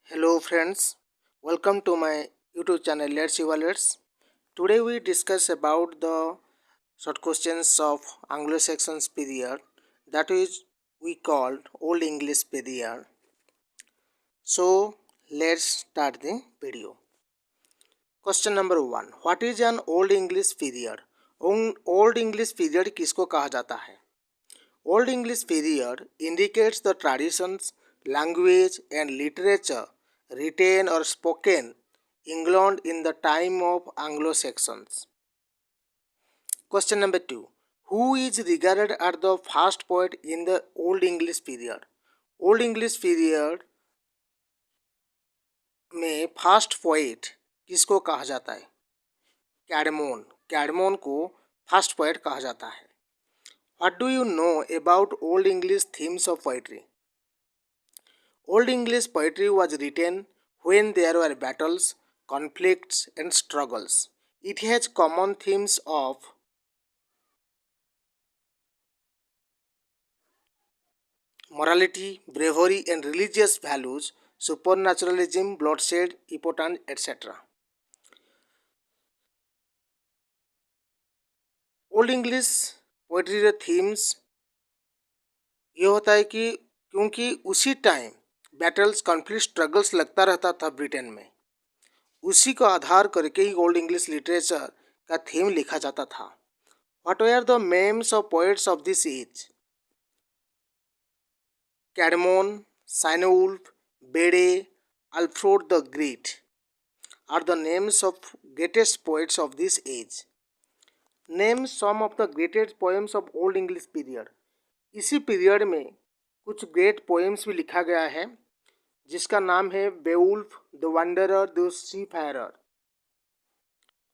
Hello friends, welcome to my YouTube channel Let's Evaluates. Today we discuss about the short questions of Anglo-Saxon period, that is we called Old English period. So let's start the video. Question number 1. What is an Old English period? Old English period किसको कहा जाता है? Old English period indicates the traditions, language and literature written or spoken England in the time of Anglo-Saxons. Question number 2. Who is regarded as the first poet in the Old English period? Old English period में first poet किसको कहा जाता है? कैडमोन को first poet कहा जाता है. What do you know about Old English themes of poetry? Old English poetry was written when there were battles, conflicts and struggles. It has common themes of morality, bravery and religious values, supernaturalism, bloodshed, impotence, etc. Old English poetry के themes ये होता है कि क्योंकि उसी time battles, conflict, struggles लगता रहता था ब्रिटेन में, उसी को आधार करके ही ओल्ड इंग्लिश लिटरेचर का थीम लिखा जाता था. What were the names of poets of this age? Caedmon, Cynewulf, Bede, Alfred the great are the names of greatest poets of this age. Name some of the greatest poems of old English period. इसी period में कुछ great poems भी लिखा गया है जिसका नाम है Beowulf, the wanderer, the seafarer.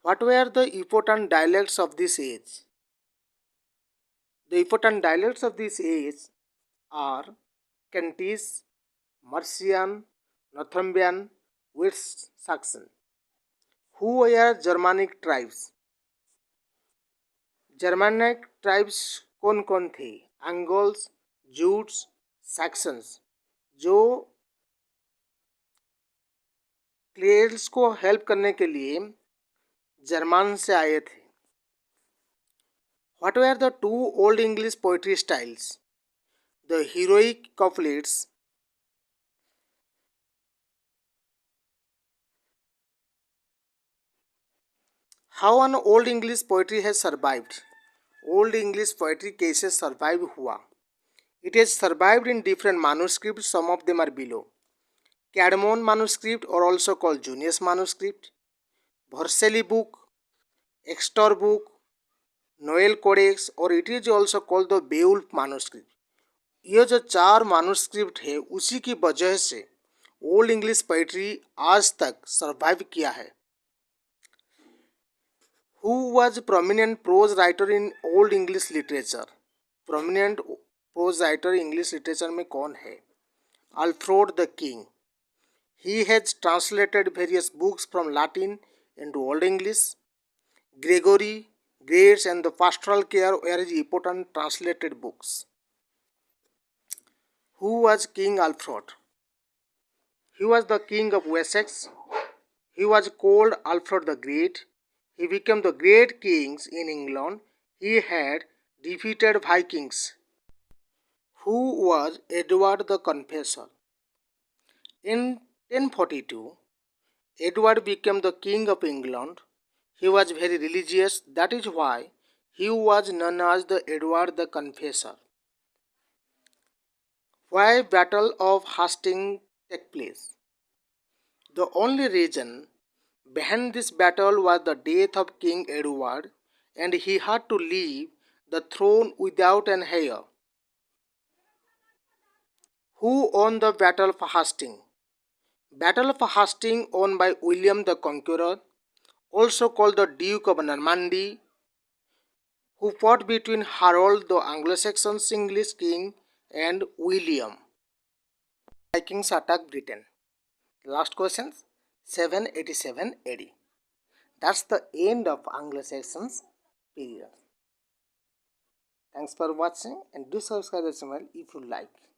What were the important dialects of this age? The important dialects of this age are Kentish, Mercian, Northumbrian, West Saxon. Who were Germanic tribes? Germanic tribes कौन कौन थे? Angles, Jutes, Saxons, जो क्लेयर्स को help करने के लिए German से आए थे. What were the two Old English poetry styles? The heroic couplets How an Old English poetry has survived? Old English poetry कैसे survive हुआ? It has survived in different manuscripts. Some of them are below. Cadmon manuscript, or also called Junius manuscript, Vorcelli book, Exeter book, Noel Codex, और it is also called the Beowulf manuscript. ये जो चार manuscript है उसी की वजह से old English poetry आज तक सर्वाइव किया है. Who was prominent prose writer in Old English literature? Prominent prose writer English literature में कौन है? Alfred the King. He has translated various books from Latin into Old English. Gregory, Grace and the Pastoral Care were his important translated books. Who was King Alfred? He was the king of Wessex. He was called Alfred the Great. He became the great kings in England. He had defeated Vikings. Who was Edward the Confessor? In 1042, Edward became the king of England. He was very religious. That is why he was known as the Edward the Confessor. Why Battle of Hastings took place? The only reason behind this battle was the death of King Edward, and he had to leave the throne without an heir. Who won the Battle of Hastings? Battle of Hastings won by William the Conqueror, also called the Duke of Normandy, who fought between Harold the Anglo-Saxon English king and William. Vikings attacked Britain. Last questions. 787 AD. That's the end of Anglo-Saxon period. Thanks for watching and do subscribe the channel if you like.